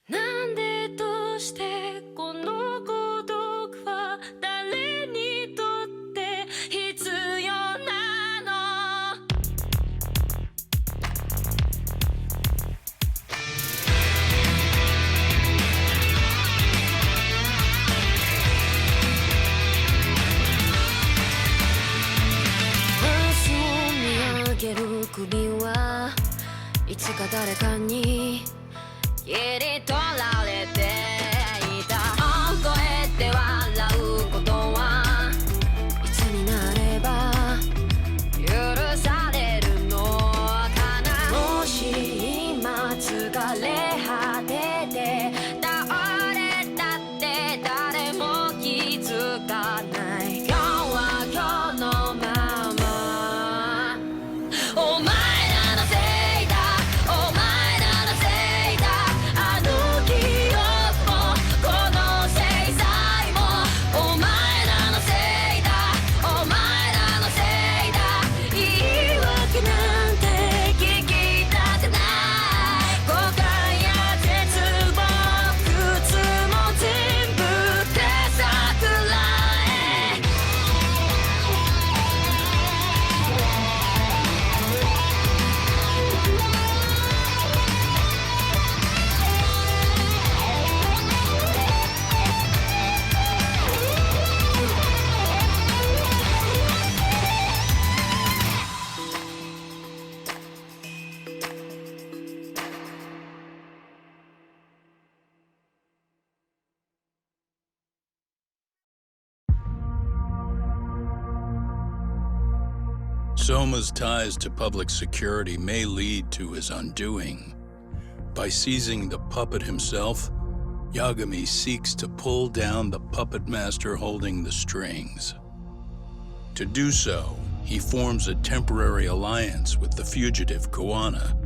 なんでどうしてこの孤独は誰にとって必要なの明日を見上げる首はいつか誰かに切り取られていた大声で笑うことはいつになれば許されるのかなもし今疲れ果てて倒れたって誰も気づかない今日は今日のままお前らのせいだお前らのせいだあの記憶もこの制裁もお前らのせいだお前らのせいだ言い訳なんて聞きたくない後悔や絶望苦痛も全部手桜へSoma's ties to public security may lead to his undoing. By seizing the puppet himself, Yagami seeks to pull down the puppet master holding the strings. To do so, he forms a temporary alliance with the fugitive Koana.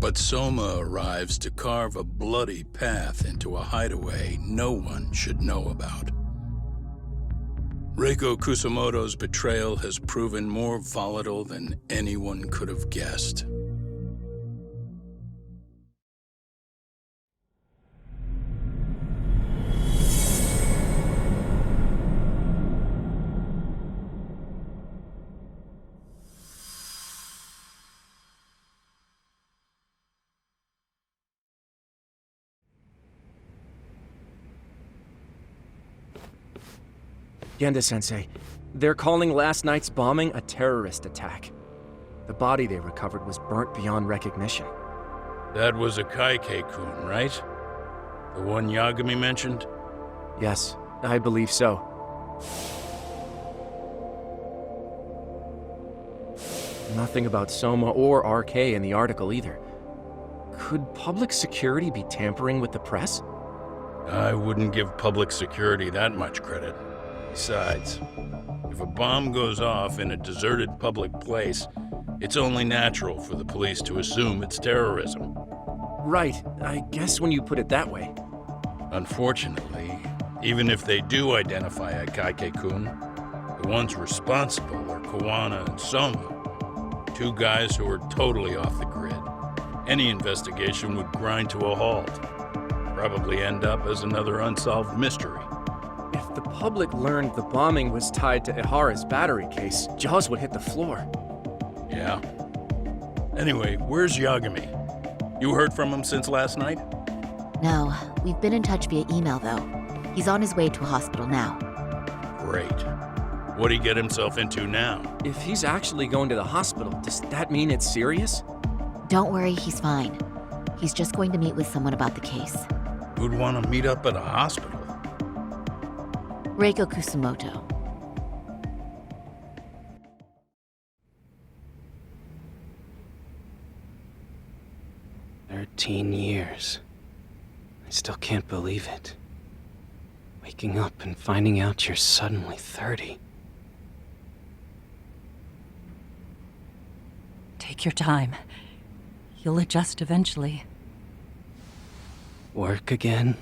But Soma arrives to carve a bloody path into a hideaway no one should know about. Reiko Kusamoto's betrayal has proven more volatile than anyone could have guessed. Genda-sensei, they're calling last night's bombing a terrorist attack. The body they recovered was burnt beyond recognition. That was a Kaike-kun, right? The one Yagami mentioned? Yes, I believe so. Nothing about Soma or RK in the article either. Could public security be tampering with the press? I wouldn't give public security that much credit. Besides, if a bomb goes off in a deserted public place, it's only natural for the police to assume it's terrorism. Right, I guess when you put it that way. Unfortunately, even if they do identify a Kaike-kun, the ones responsible are Koana and Soma, two guys who are totally off the grid. Any investigation would grind to a halt, probably end up as another unsolved mystery. If the public learned the bombing was tied to Ihara's battery case, jaws would hit the floor. Yeah. Anyway, where's Yagami? You heard from him since last night? No, we've been in touch via email though. He's on his way to a hospital now. Great. What'd he get himself into now? If he's actually going to the hospital, does that mean it's serious? Don't worry, he's fine. He's just going to meet with someone about the case. Who'd want to meet up at a hospital? Reiko Kusamoto. "13 years. I still can't believe it. Waking up and finding out you're suddenly 30. Take your time. You'll adjust eventually. Work again?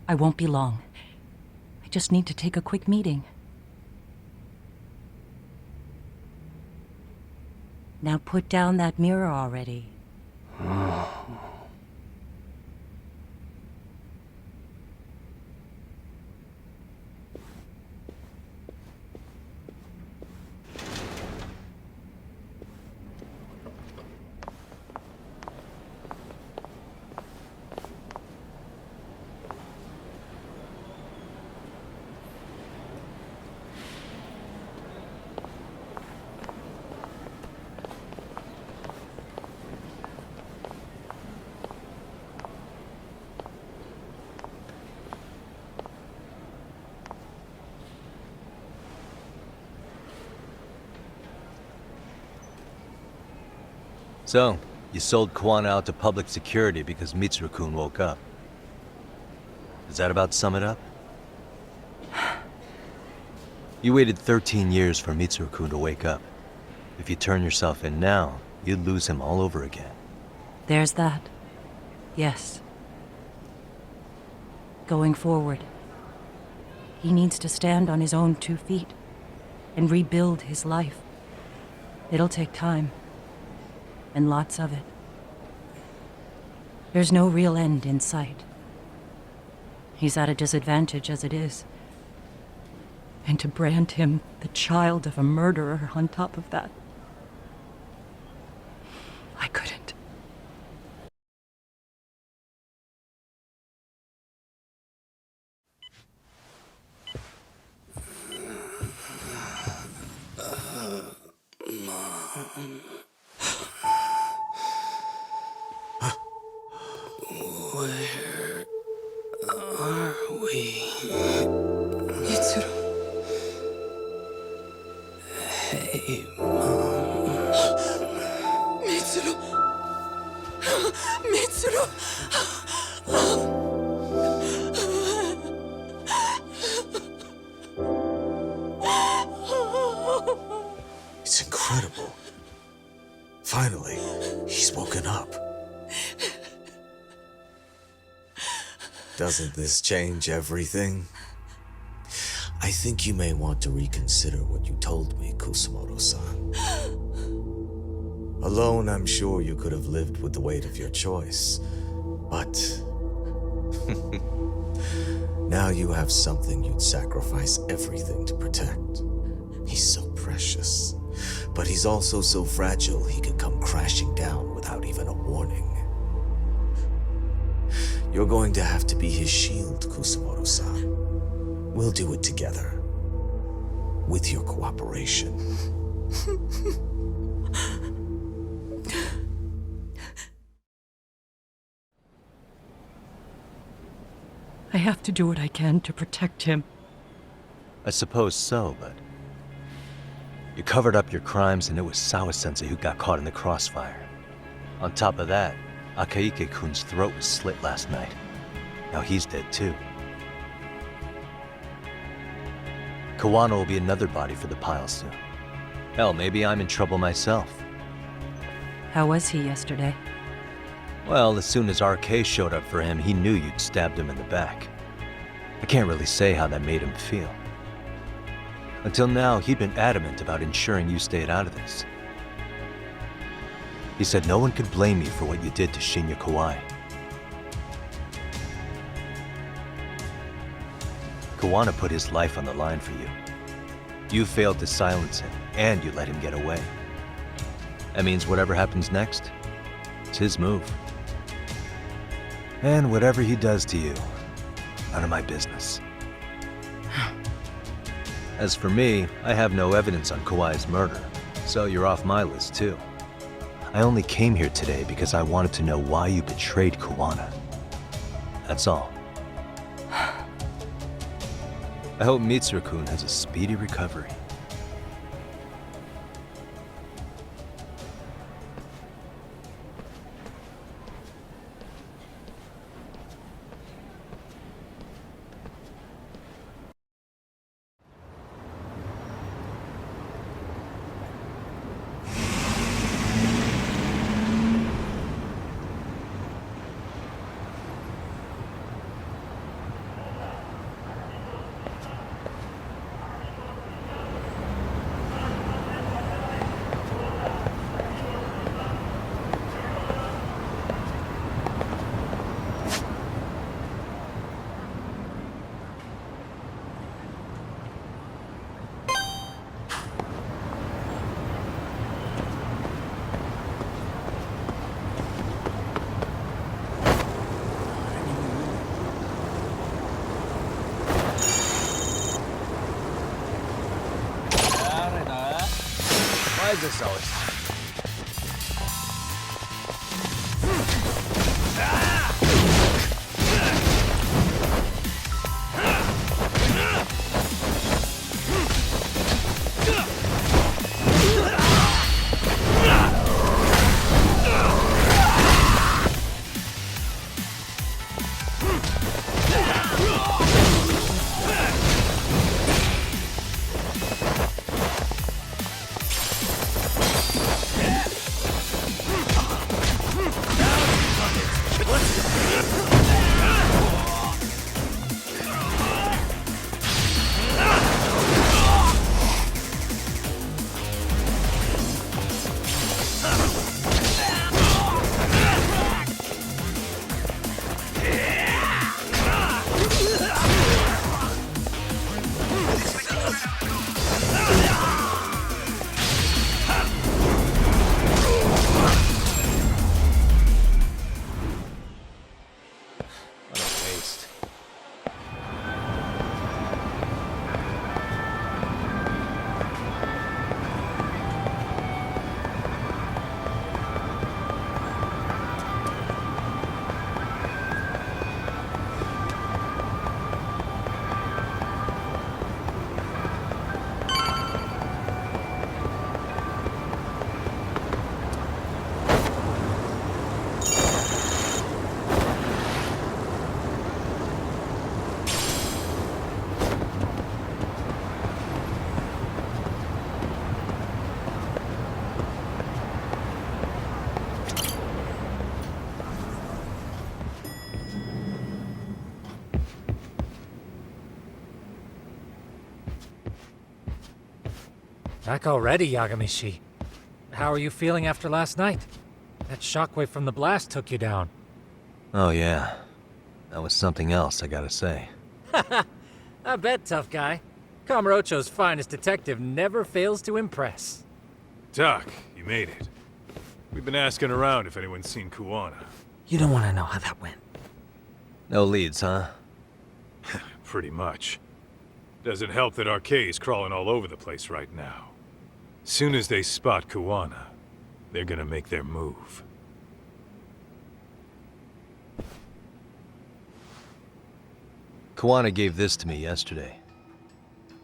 I won't be long. I just need to take a quick meeting. Now put down that mirror already. So, you sold Kuwana out to public security because Mitsuru-kun woke up. Does that about sum it up? You waited 13 years for Mitsuru-kun to wake up. If you turn yourself in now, you'd lose him all over again. There's that. Yes. Going forward, he needs to stand on his own 2 feet and rebuild his life. It'll take time, and lots of it. There's no real end in sight. He's at a disadvantage as it is. And to brand him the child of a murderer on top of that, I couldn't. Where are we? Mitsuru. Hey, Mom. Mitsuru! Mitsuru! It's incredible. Finally, he's woken up. Doesn't this change everything? I think you may want to reconsider what you told me, Kusumoto-san. Alone, I'm sure you could have lived with the weight of your choice, but now you have something you'd sacrifice everything to protect. He's so precious, but he's also so fragile he could come crashing down without even a warning. You're going to have to be his shield, Kusumoto-san. We'll do it together. With your cooperation. I have to do what I can to protect him. I suppose so, but... You covered up your crimes and it was Sawa-sensei who got caught in the crossfire. On top of that, Akaike-kun's throat was slit last night. Now he's dead too. Kuwana will be another body for the pile soon. Hell, maybe I'm in trouble myself. How was he yesterday? Well, as soon as RK showed up for him, he knew you'd stabbed him in the back. I can't really say how that made him feel. Until now, he'd been adamant about ensuring you stayed out of this. He said no one could blame you for what you did to Shinya Kawai. Kuwana put his life on the line for you. You failed to silence him, and you let him get away. That means whatever happens next, it's his move. And whatever he does to you, none of my business. As for me, I have no evidence on Kawai's murder, so you're off my list too. I only came here today because I wanted to know why you betrayed Kuwana. That's all. I hope Mitsuru-kun has a speedy recovery. Why is this always... Back already, Yagamishi. How are you feeling after last night? That shockwave from the blast took you down. Oh yeah. That was something else, I gotta say. I bet, tough guy. Kamurocho's finest detective never fails to impress. Doc, you made it. We've been asking around if anyone's seen Kuwana. You don't want to know how that went. No leads, huh? Pretty much. Doesn't help that RK's crawling all over the place right now. Soon as they spot Kuwana, they're gonna make their move. Kuwana gave this to me yesterday.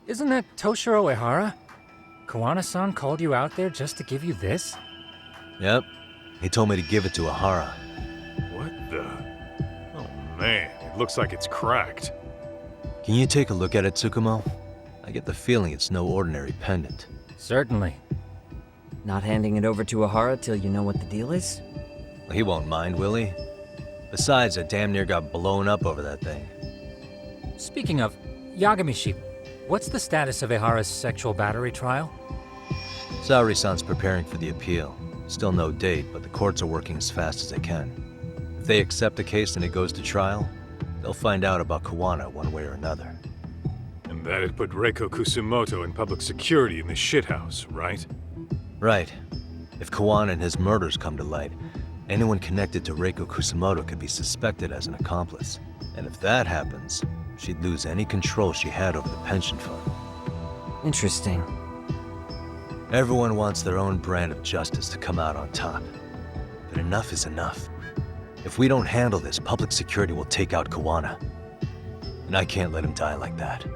Isn't that Toshiro Ehara? Kawana-san called you out there just to give you this? Yep. He told me to give it to Ehara. What the? Oh man, it looks like it's cracked. Can you take a look at it, Tsukumo? I get the feeling it's no ordinary pendant. Certainly. Not handing it over to Ehara till you know what the deal is? He won't mind, will he? Besides, I damn near got blown up over that thing. Speaking of, Yagamishi, what's the status of Ehara's sexual battery trial? Saori-san's preparing for the appeal. Still no date, but the courts are working as fast as they can. If they accept the case and it goes to trial, they'll find out about Kuwana one way or another. And that'd put Reiko Kusumoto in public security in the shithouse, right? Right. If Kuwana and his murders come to light, anyone connected to Reiko Kusumoto could be suspected as an accomplice. And if that happens, she'd lose any control she had over the pension fund. Interesting. Everyone wants their own brand of justice to come out on top. But enough is enough. If we don't handle this, public security will take out Kuwana. And I can't let him die like that.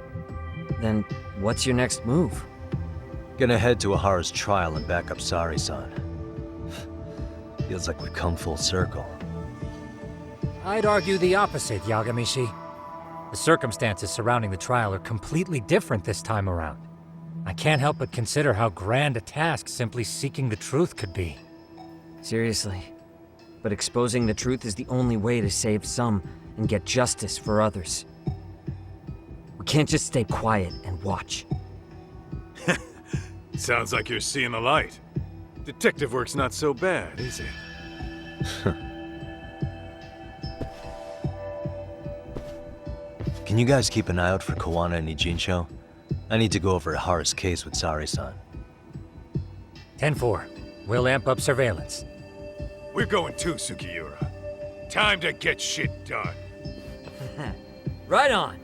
Then what's your next move? Gonna head to Ehara's trial and back up Saori-san. Feels like we've come full circle. I'd argue the opposite, Yagamishi. The circumstances surrounding the trial are completely different this time around. I can't help but consider how grand a task simply seeking the truth could be. Seriously. But exposing the truth is the only way to save some and get justice for others. We can't just stay quiet and watch. Sounds like you're seeing the light. Detective work's not so bad, is it? Can you guys keep an eye out for Kuwana and Ijincho? I need to go over Ehara's case with Saori-san. 10-4. We'll amp up surveillance. We're going too, Sukiura. Time to get shit done. Right on!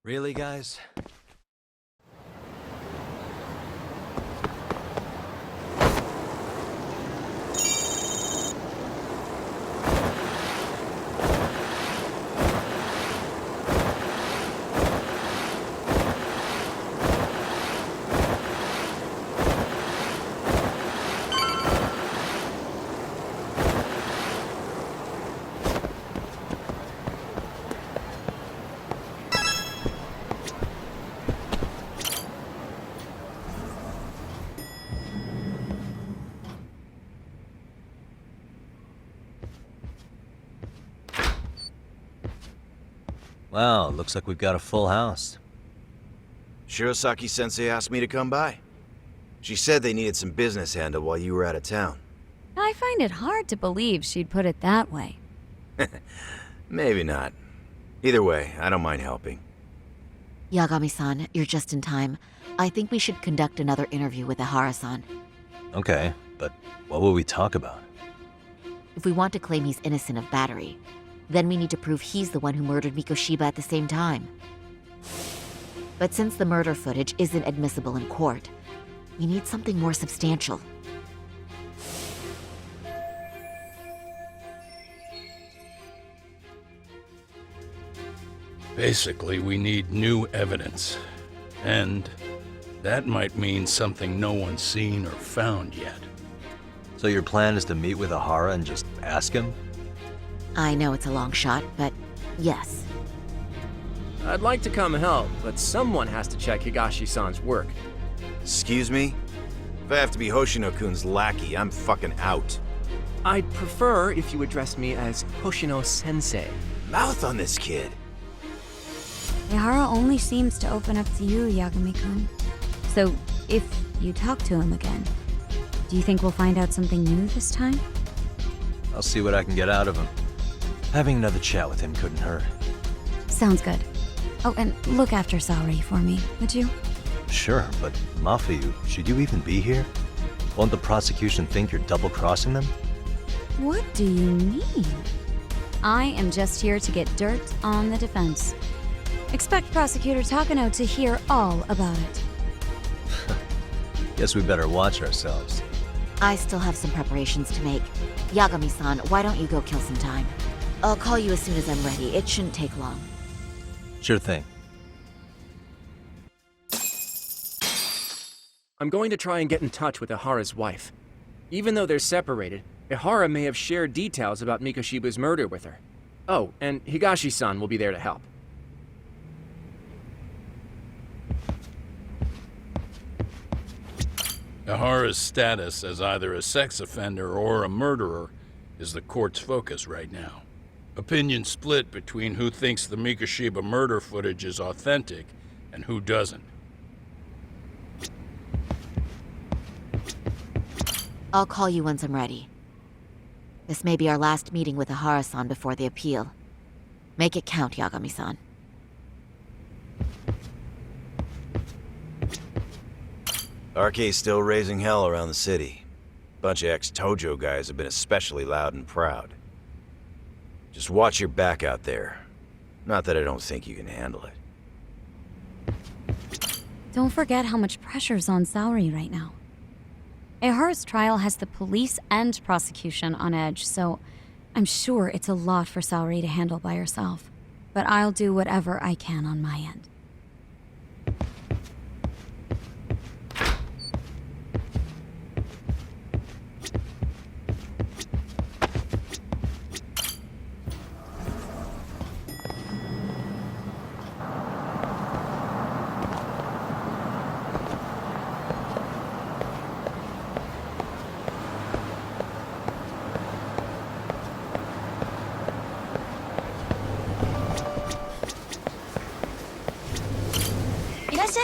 Really, guys? Wow, looks like we've got a full house. Shirosaki-sensei asked me to come by. She said they needed some business handled while you were out of town. I find it hard to believe she'd put it that way. Maybe not. Either way, I don't mind helping. Yagami-san, you're just in time. I think we should conduct another interview with Ihara-san. Okay, but what will we talk about? If we want to claim he's innocent of battery, then we need to prove he's the one who murdered Mikoshiba at the same time. But since the murder footage isn't admissible in court, we need something more substantial. Basically, we need new evidence. And that might mean something no one's seen or found yet. So your plan is to meet with Ihara and just ask him? I know it's a long shot, but yes. I'd like to come help, but someone has to check Higashi-san's work. Excuse me? If I have to be Hoshino-kun's lackey, I'm fucking out. I'd prefer if you address me as Hoshino-sensei. Mouth on this kid. Ihara only seems to open up to you, Yagami-kun. So, if you talk to him again, do you think we'll find out something new this time? I'll see what I can get out of him. Having another chat with him couldn't hurt. Sounds good. Oh, and look after Saori for me, would you? Sure, but Mafuyu, should you even be here? Won't the prosecution think you're double-crossing them? What do you mean? I am just here to get dirt on the defense. Expect Prosecutor Takano to hear all about it. Guess we better watch ourselves. I still have some preparations to make. Yagami-san, why don't you go kill some time? I'll call you as soon as I'm ready. It shouldn't take long. Sure thing. I'm going to try and get in touch with Ihara's wife. Even though they're separated, Ihara may have shared details about Mikoshiba's murder with her. Oh, and Higashi-san will be there to help. Ihara's status as either a sex offender or a murderer is the court's focus right now. Opinions split between who thinks the Mikoshiba murder footage is authentic and who doesn't. I'll call you once I'm ready. This may be our last meeting with Ihara-san before the appeal. Make it count, Yagami-san. RK's still raising hell around the city. Bunch of ex-Tojo guys have been especially loud and proud. Just watch your back out there. Not that I don't think you can handle it. Don't forget how much pressure's on Saori right now. Ihara's trial has the police and prosecution on edge, so I'm sure it's a lot for Saori to handle by herself. But I'll do whatever I can on my end.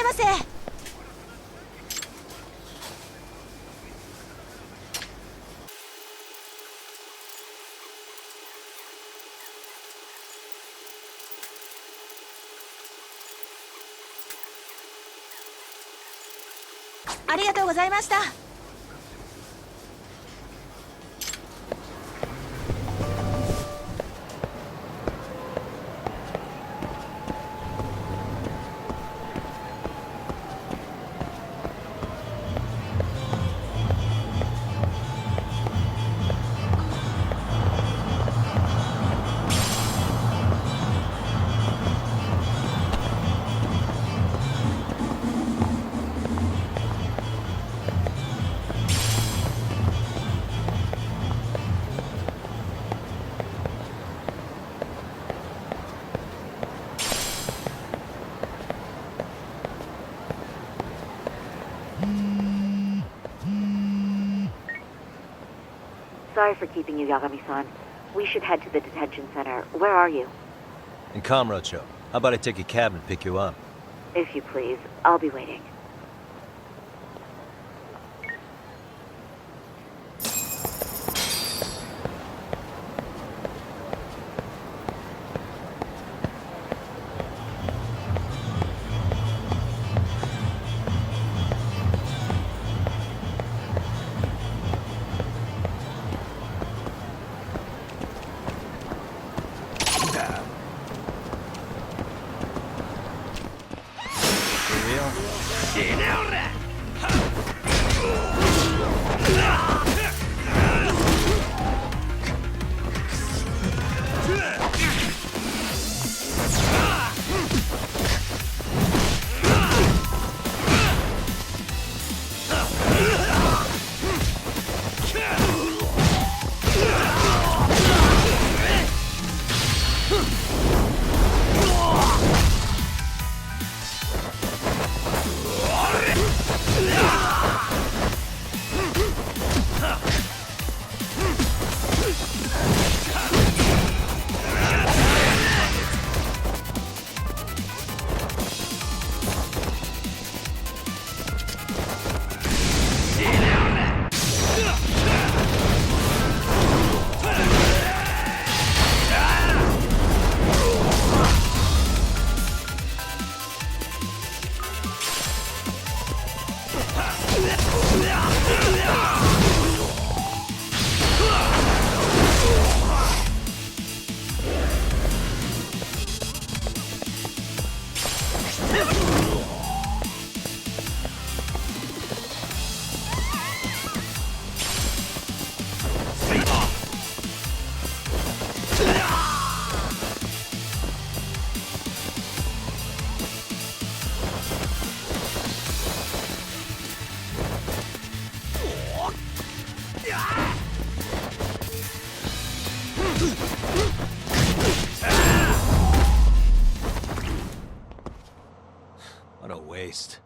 いませ。ありがとうございました。Sorry for keeping you, Yagami-san. We should head to the detention center. Where are you? In Kamurocho. How about I take a cab and pick you up? If you please. I'll be waiting. What a waste.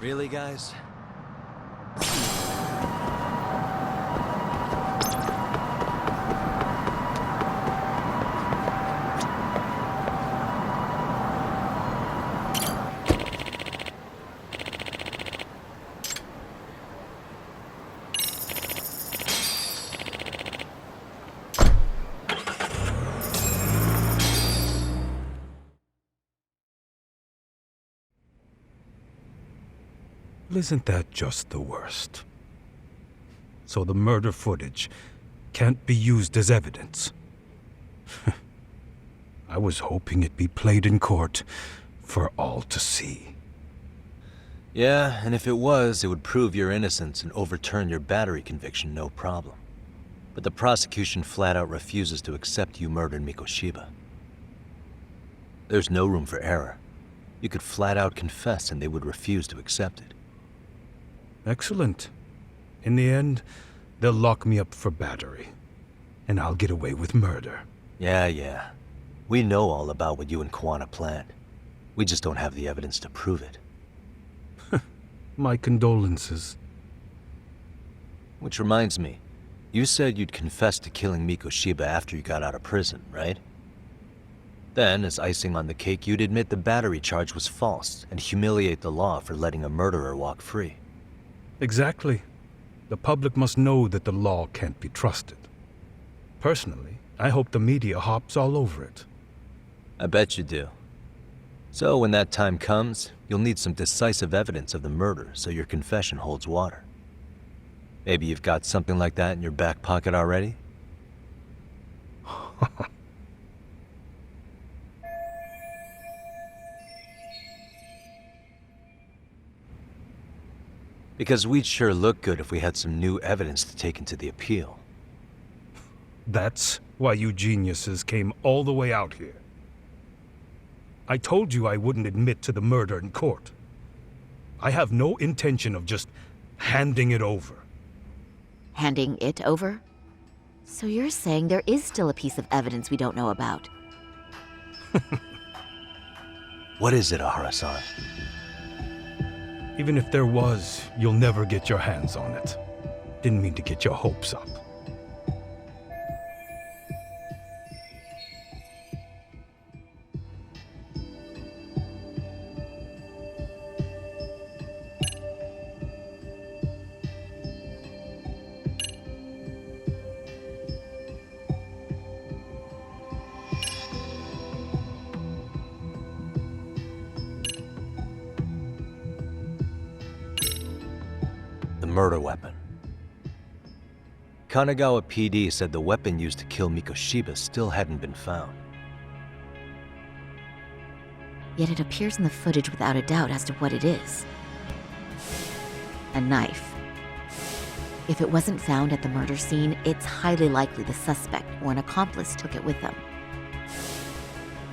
Really, guys? Isn't that just the worst? So the murder footage can't be used as evidence. I was hoping it'd be played in court for all to see. Yeah, and if it was, it would prove your innocence and overturn your battery conviction, no problem. But the prosecution flat out refuses to accept you murdered Mikoshiba. There's no room for error. You could flat out confess and they would refuse to accept it. Excellent. In the end, they'll lock me up for battery, and I'll get away with murder. Yeah. We know all about what you and Kuwana planned. We just don't have the evidence to prove it. My condolences. Which reminds me, you said you'd confess to killing Mikoshiba after you got out of prison, right? Then, as icing on the cake, you'd admit the battery charge was false and humiliate the law for letting a murderer walk free. Exactly. The public must know that the law can't be trusted. Personally, I hope the media hops all over it. I bet you do. So when that time comes, you'll need some decisive evidence of the murder so your confession holds water. Maybe you've got something like that in your back pocket already? Because we'd sure look good if we had some new evidence to take into the appeal. That's why you geniuses came all the way out here. I told you I wouldn't admit to the murder in court. I have no intention of just handing it over. Handing it over? So you're saying there is still a piece of evidence we don't know about? What is it, Ahara-san? Even if there was, you'll never get your hands on it. Didn't mean to get your hopes up. Murder weapon. Kanagawa PD said the weapon used to kill Mikoshiba still hadn't been found. Yet it appears in the footage without a doubt as to what it is. A knife. If it wasn't found at the murder scene, it's highly likely the suspect or an accomplice took it with them.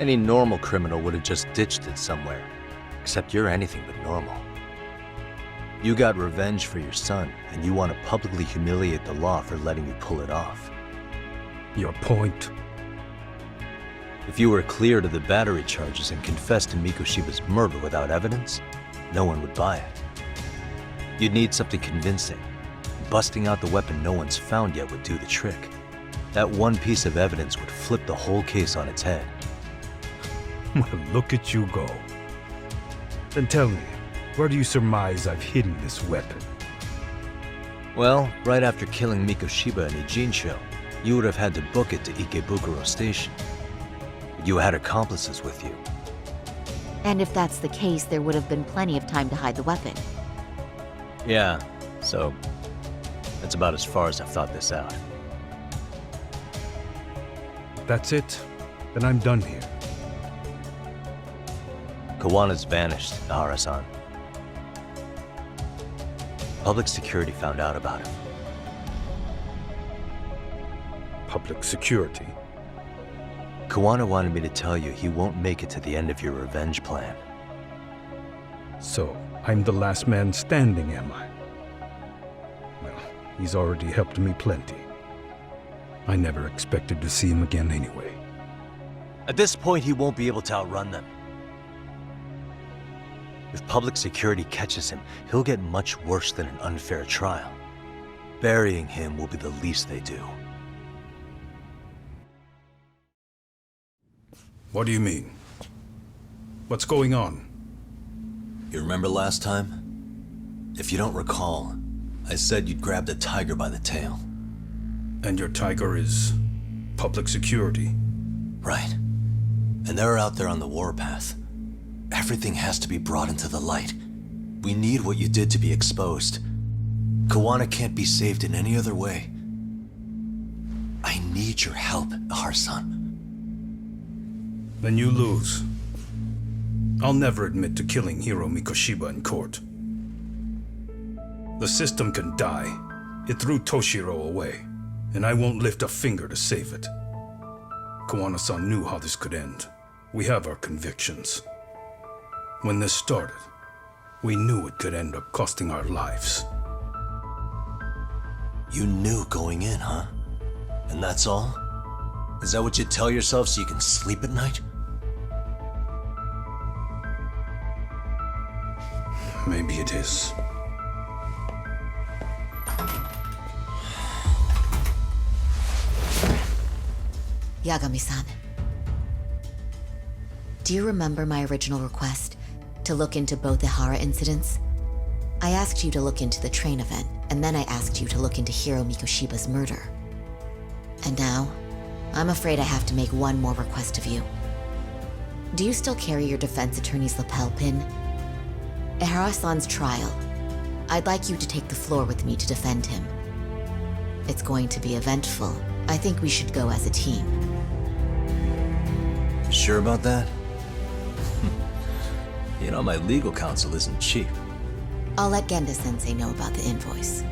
Any normal criminal would have just ditched it somewhere. Except you're anything but normal. You got revenge for your son, and you want to publicly humiliate the law for letting you pull it off. Your point? If you were cleared of the battery charges and confessed to Mikoshiba's murder without evidence, no one would buy it. You'd need something convincing. Busting out the weapon no one's found yet would do the trick. That one piece of evidence would flip the whole case on its head. Well, look at you go. Then tell me, where do you surmise I've hidden this weapon? Well, right after killing Mikoshiba in Ijincho, you would have had to book it to Ikebukuro Station. You had accomplices with you. And if that's the case, there would have been plenty of time to hide the weapon. Yeah, so that's about as far as I've thought this out. That's it? Then I'm done here. Kuwana's vanished, Ahara-san. Public security found out about him. Public security? Kuwana wanted me to tell you he won't make it to the end of your revenge plan. So, I'm the last man standing, am I? Well, he's already helped me plenty. I never expected to see him again anyway. At this point, he won't be able to outrun them. If public security catches him, he'll get much worse than an unfair trial. Burying him will be the least they do. What do you mean? What's going on? You remember last time? If you don't recall, I said you'd grab the tiger by the tail. And your tiger is public security? Right. And they're out there on the warpath. Everything has to be brought into the light. We need what you did to be exposed. Kuwana can't be saved in any other way. I need your help, Ahara-san. Then you lose. I'll never admit to killing Hiro Mikoshiba in court. The system can die. It threw Toshiro away, and I won't lift a finger to save it. Kuwana-san knew how this could end. We have our convictions. When this started, we knew it could end up costing our lives. You knew going in, huh? And that's all? Is that what you tell yourself so you can sleep at night? Maybe it is. Yagami-san. Do you remember my original request to look into both Ihara incidents? I asked you to look into the train event, and then I asked you to look into Hiro Mikoshiba's murder. And now, I'm afraid I have to make one more request of you. Do you still carry your defense attorney's lapel pin? Ihara-san's trial. I'd like you to take the floor with me to defend him. It's going to be eventful. I think we should go as a team. Sure about that? You know, my legal counsel isn't cheap. I'll let Genda-sensei know about the invoice.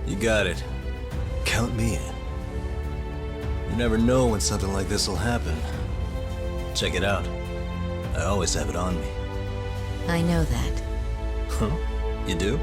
You got it. Count me in. You never know when something like this will happen. Check it out. I always have it on me. I know that. Huh? You do?